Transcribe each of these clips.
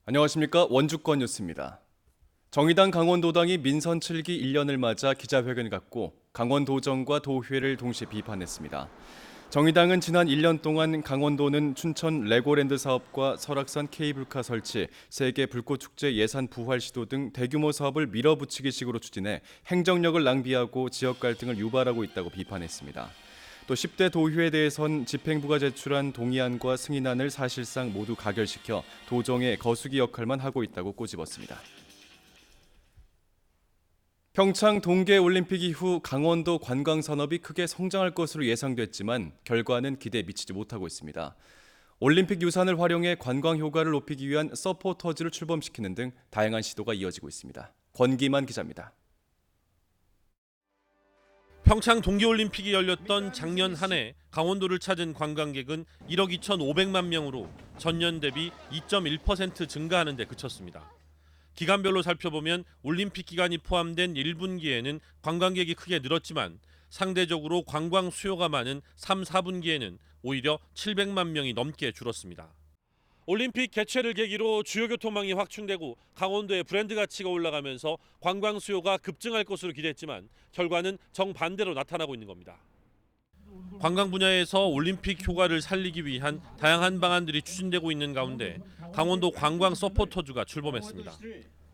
안녕하십니까. 원주권 뉴스입니다. 정의당 강원도당이 민선 7기 1년을 맞아 기자회견을 갖고 강원도정과 도회를 동시에 비판했습니다. 정의당은 지난 1년 동안 강원도는 춘천 레고랜드 사업과 설악산 케이블카 설치, 세계 불꽃축제 예산 부활 시도 등 대규모 사업을 밀어붙이기식으로 추진해 행정력을 낭비하고 지역 갈등을 유발하고 있다고 비판했습니다. 또 10대 도의회에 대해선 집행부가 제출한 동의안과 승인안을 사실상 모두 가결시켜 도정의 거수기 역할만 하고 있다고 꼬집었습니다. 평창 동계올림픽 이후 강원도 관광산업이 크게 성장할 것으로 예상됐지만 결과는 기대에 미치지 못하고 있습니다. 올림픽 유산을 활용해 관광 효과를 높이기 위한 서포터즈를 출범시키는 등 다양한 시도가 이어지고 있습니다. 권기만 기자입니다. 평창 동계올림픽이 열렸던 작년 한 해 강원도를 찾은 관광객은 1억 2,500만 명으로 전년 대비 2.1% 증가하는 데 그쳤습니다. 기간별로 살펴보면 올림픽 기간이 포함된 1분기에는 관광객이 크게 늘었지만 상대적으로 관광 수요가 많은 3, 4분기에는 오히려 700만 명이 넘게 줄었습니다. 올림픽 개최를 계기로 주요 교통망이 확충되고 강원도의 브랜드 가치가 올라가면서 관광 수요가 급증할 것으로 기대했지만 결과는 정반대로 나타나고 있는 겁니다. 관광 분야에서 올림픽 효과를 살리기 위한 다양한 방안들이 추진되고 있는 가운데 강원도 관광 서포터즈가 출범했습니다.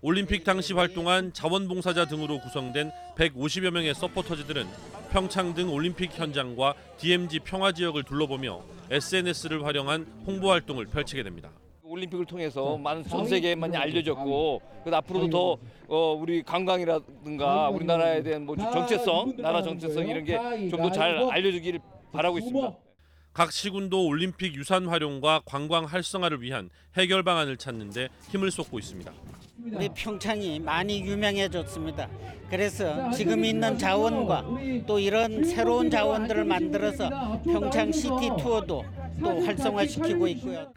올림픽 당시 활동한 자원봉사자 등으로 구성된 150여 명의 서포터즈들은 평창 등 올림픽 현장과 DMZ 평화지역을 둘러보며 SNS를 활용한 홍보 활동을 펼치게 됩니다. 올림픽을 통해서 많은 전 세계에 많이 알려졌고 앞으로도 더 우리 관광이라든가 우리나라에 대한 정체성, 나라 정체성 이런 게 좀 더 잘 알려지기를 바라고 있습니다. 각 시군도 올림픽 유산 활용과 관광 활성화를 위한 해결 방안을 찾는 데 힘을 쏟고 있습니다. 우리 평창이 많이 유명해졌습니다. 그래서 지금 있는 자원과 또 이런 새로운 자원들을 만들어서 평창 시티 투어도 또 활성화시키고 있고요.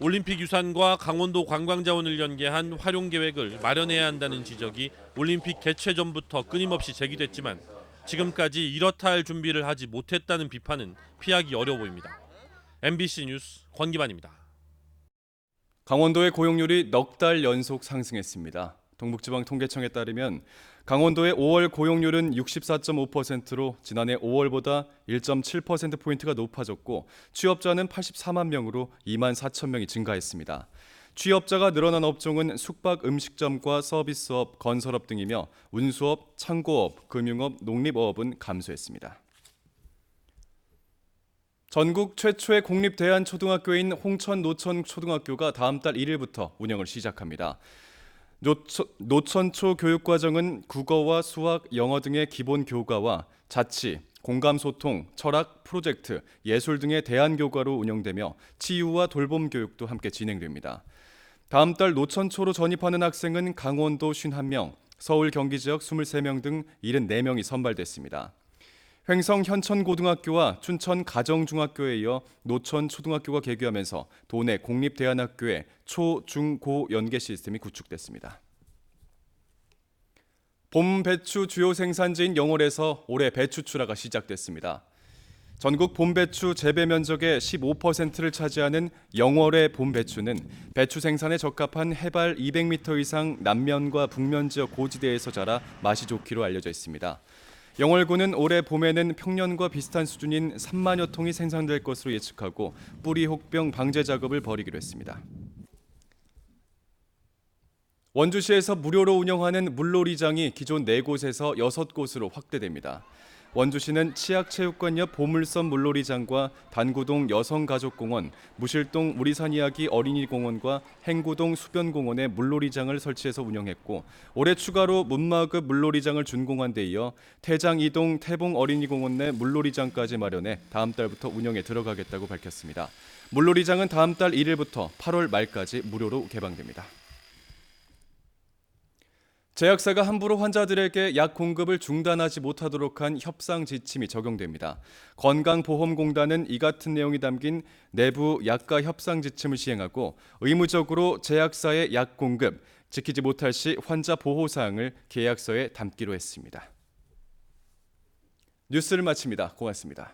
올림픽 유산과 강원도 관광자원을 연계한 활용 계획을 마련해야 한다는 지적이 올림픽 개최 전부터 끊임없이 제기됐지만 지금까지 이렇다 할 준비를 하지 못했다는 비판은 피하기 어려워 보입니다. MBC 뉴스 권기만입니다. 강원도의 고용률이 넉 달 연속 상승했습니다. 동북지방통계청에 따르면 강원도의 5월 고용률은 64.5%로 지난해 5월보다 1.7%포인트가 높아졌고 취업자는 84만 명으로 2만 4천 명이 증가했습니다. 취업자가 늘어난 업종은 숙박 음식점과 서비스업, 건설업 등이며 운수업, 창고업, 금융업, 농립어업은 감소했습니다. 전국 최초의 공립 대안초등학교인 홍천 노천초등학교가 다음 달 1일부터 운영을 시작합니다. 노천초 교육과정은 국어와 수학, 영어 등의 기본 교과와 자치, 공감소통, 철학, 프로젝트, 예술 등의 대안교과로 운영되며 치유와 돌봄 교육도 함께 진행됩니다. 다음 달 노천초로 전입하는 학생은 강원도 51명, 서울 경기 지역 23명 등 74명이 선발됐습니다. 횡성 현천고등학교와 춘천 가정중학교에 이어 노천초등학교가 개교하면서 도내 공립대안학교의 초, 중, 고 연계 시스템이 구축됐습니다. 봄 배추 주요 생산지인 영월에서 올해 배추 출하가 시작됐습니다. 전국 봄배추 재배 면적의 15%를 차지하는 영월의 봄배추는 배추 생산에 적합한 해발 200m 이상 남면과 북면 지역 고지대에서 자라 맛이 좋기로 알려져 있습니다. 영월군은 올해 봄에는 평년과 비슷한 수준인 3만여 통이 생산될 것으로 예측하고 뿌리 혹병 방제 작업을 벌이기로 했습니다. 원주시에서 무료로 운영하는 물놀이장이 기존 4곳에서 6곳으로 확대됩니다. 원주시는 치악체육관 옆 보물섬 물놀이장과 단구동 여성가족공원, 무실동 우리산이야기 어린이공원과 행구동 수변공원에 물놀이장을 설치해서 운영했고 올해 추가로 문마급 물놀이장을 준공한 데 이어 태장 이동 태봉 어린이공원 내 물놀이장까지 마련해 다음 달부터 운영에 들어가겠다고 밝혔습니다. 물놀이장은 다음 달 1일부터 8월 말까지 무료로 개방됩니다. 제약사가 함부로 환자들에게 약 공급을 중단하지 못하도록 한 협상 지침이 적용됩니다. 건강보험공단은 이 같은 내용이 담긴 내부 약가 협상 지침을 시행하고 의무적으로 제약사의 약 공급, 지키지 못할 시 환자 보호 사항을 계약서에 담기로 했습니다. 뉴스를 마칩니다. 고맙습니다.